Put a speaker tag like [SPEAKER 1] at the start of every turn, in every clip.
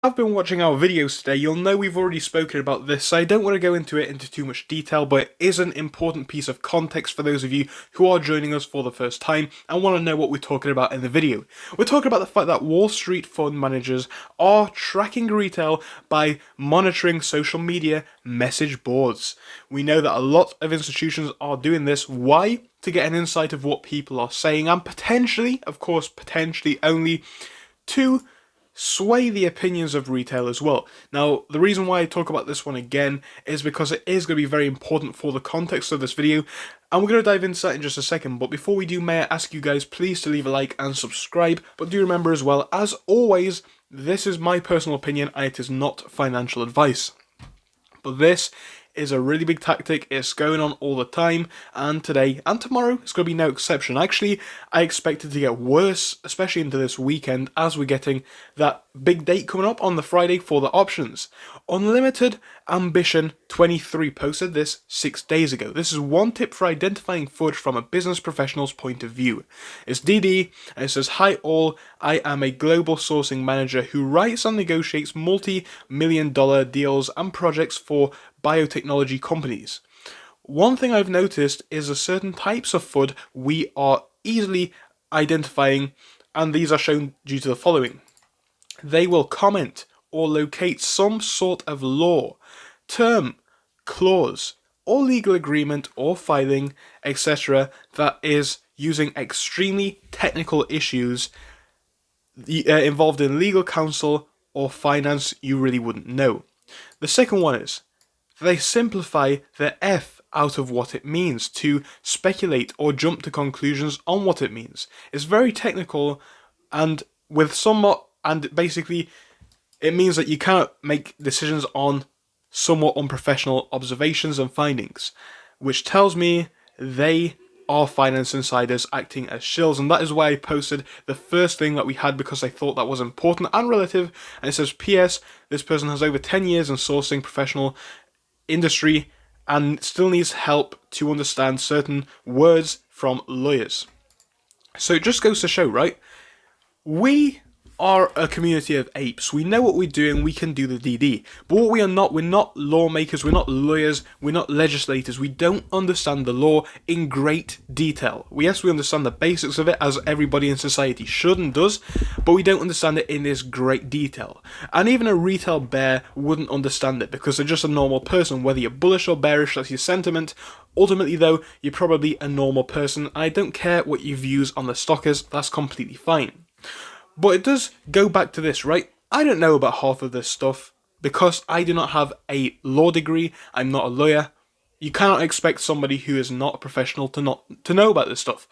[SPEAKER 1] I've been watching our videos today, you'll know we've already spoken about this, so I don't want to go into it into too much detail, but it is an important piece of context for those of you who are joining us for the first time and want to know what we're talking about in the video. We're talking about the fact that Wall Street fund managers are tracking retail by monitoring social media message boards. We know that a lot of institutions are doing this. Why? To get an insight of what people are saying and potentially, of course, potentially only to sway the opinions of retail as well. Now, the reason why I talk about this one again is because it is going to be very important for the context of this video, and we're going to dive into that in just a second. But before we do, may I ask you guys please to leave a like and subscribe, but do remember as well, as always, this is my personal opinion and it is not financial advice. But this is a really big tactic. It's going on all the time, and today and tomorrow it's going to be no exception. Actually, I expect it to get worse, especially into this weekend, as we're getting that big date coming up on the Friday for the options. Unlimited Ambition 23 posted this 6 days ago. This is one tip for identifying FUD from a business professional's point of view. It's DD, and it says, "Hi all, I am a global sourcing manager who writes and negotiates multi-million-dollar deals and projects for biotechnology companies. One thing I've noticed is a certain types of FUD we are easily identifying, and these are shown due to the following. They will comment or locate some sort of law, term, clause, or legal agreement or filing, etc. that is using extremely technical issues involved in legal counsel or finance you really wouldn't know. The second one is they simplify the F out of what it means to speculate or jump to conclusions on what it means. It's very technical and with somewhat, and basically it means that you cannot make decisions on somewhat unprofessional observations and findings, which tells me they are finance insiders acting as shills, and that is why I posted the first thing that we had because I thought that was important and relative. And it says, P.S. This person has over 10 years in sourcing professional industry and still needs help to understand certain words from lawyers. So it just goes to show, right? We are a community of apes. We know what we're doing, we can do the DD. But what we are not, we're not lawmakers, we're not lawyers, we're not legislators. We don't understand the law in great detail. Yes, we understand the basics of it, as everybody in society should and does, but we don't understand it in this great detail. And even a retail bear wouldn't understand it because they're just a normal person. Whether you're bullish or bearish, that's your sentiment. Ultimately though, you're probably a normal person. I don't care what your views on the stock is, that's completely fine. But it does go back to this, right? I don't know about half of this stuff because I do not have a law degree. I'm not a lawyer. You cannot expect somebody who is not a professional to know about this stuff.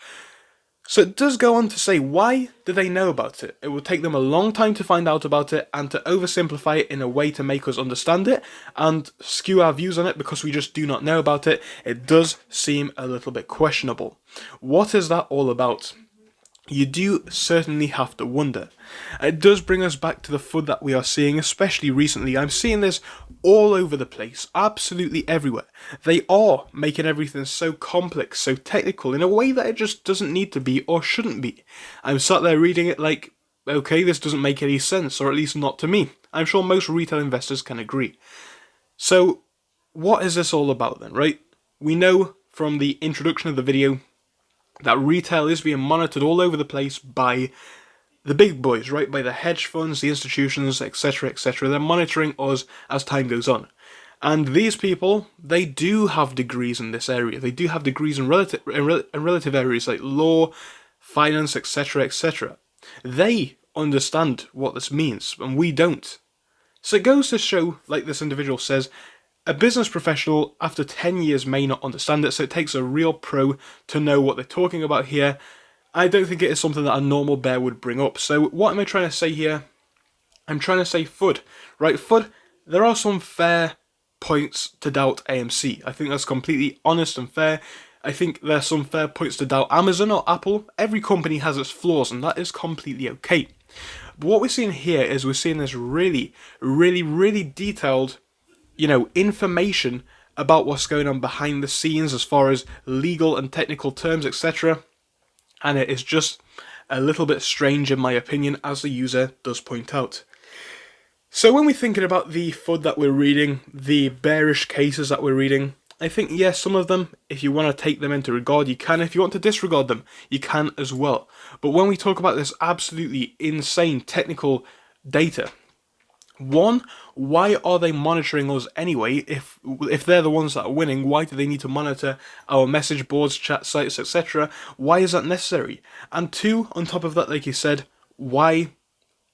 [SPEAKER 1] So it does go on to say, why do they know about it? It will take them a long time to find out about it and to oversimplify it in a way to make us understand it and skew our views on it because we just do not know about it. It does seem a little bit questionable. What is that all about? You do certainly have to wonder. It does bring us back to the FUD that we are seeing, especially recently. I'm seeing this all over the place, absolutely everywhere. They are making everything so complex, so technical, in a way that it just doesn't need to be or shouldn't be. I'm sat there reading it like, okay, this doesn't make any sense, or at least not to me. I'm sure most retail investors can agree. So, what is this all about then, right? We know from the introduction of the video that retail is being monitored all over the place by the big boys, right? By the hedge funds, the institutions, etc., etc. They're monitoring us as time goes on. And these people, they do have degrees in this area. They do have degrees in relative areas like law, finance, etc., etc. They understand what this means, and we don't. So it goes to show, like this individual says, a business professional after 10 years may not understand it, so it takes a real pro to know what they're talking about here. I don't think it is something that a normal bear would bring up. So what am I trying to say here? I'm trying to say FUD. Right, FUD, there are some fair points to doubt AMC. I think that's completely honest and fair. I think there's some fair points to doubt Amazon or Apple. Every company has its flaws, and that is completely okay. But what we're seeing here is we're seeing this really, really, really detailed information about what's going on behind the scenes as far as legal and technical terms, etc. And it is just a little bit strange in my opinion, as the user does point out. So when we're thinking about the FUD that we're reading, the bearish cases that we're reading, I think yes, some of them, if you want to take them into regard, you can. If you want to disregard them, you can as well. But when we talk about this absolutely insane technical data, one, why are they monitoring us anyway? If they're the ones that are winning, why do they need to monitor our message boards, chat sites, etc.? Why is that necessary? And two, on top of that, like you said, why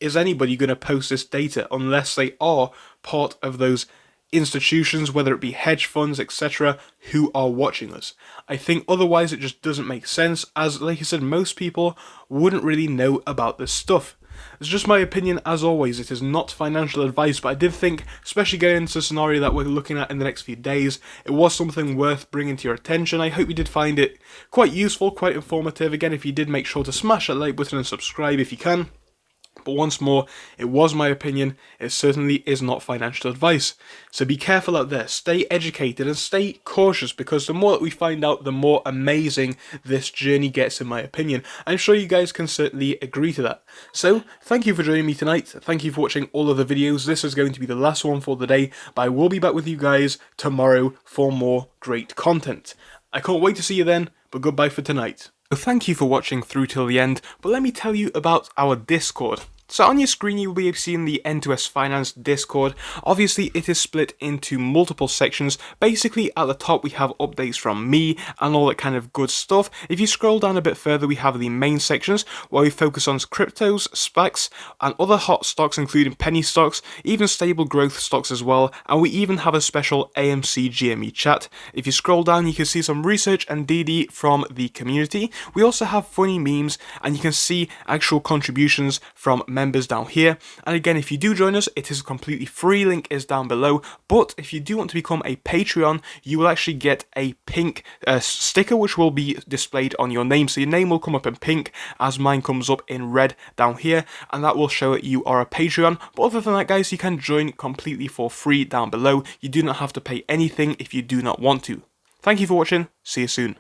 [SPEAKER 1] is anybody going to post this data unless they are part of those institutions, whether it be hedge funds, etc., who are watching us? I think otherwise it just doesn't make sense, as, like I said, most people wouldn't really know about this stuff. It's just my opinion, as always. It is not financial advice, but I did think, especially getting into the scenario that we're looking at in the next few days, it was something worth bringing to your attention. I hope you did find it quite useful, quite informative. Again, if you did, make sure to smash that like button and subscribe if you can. But once more, it was my opinion, it certainly is not financial advice. So be careful out there, stay educated and stay cautious, because the more that we find out, the more amazing this journey gets, in my opinion. I'm sure you guys can certainly agree to that. So, thank you for joining me tonight, thank you for watching all of the videos. This is going to be the last one for the day, but I will be back with you guys tomorrow for more great content. I can't wait to see you then, but goodbye for tonight. So thank you for watching through till the end, but let me tell you about our Discord. So on your screen you will be seeing the N2S Finance Discord. Obviously it is split into multiple sections. Basically at the top we have updates from me and all that kind of good stuff. If you scroll down a bit further we have the main sections where we focus on cryptos, SPACs and other hot stocks, including penny stocks, even stable growth stocks as well, and we even have a special AMC GME chat. If you scroll down you can see some research and DD from the community. We also have funny memes and you can see actual contributions from members down here. And again, if you do join us, it is completely free, link is down below. But if you do want to become a Patreon, you will actually get a pink sticker which will be displayed on your name. So your name will come up in pink as mine comes up in red down here, and that will show that you are a Patreon. But other than that guys, you can join completely for free down below. You do not have to pay anything if you do not want to. Thank you for watching, see you soon.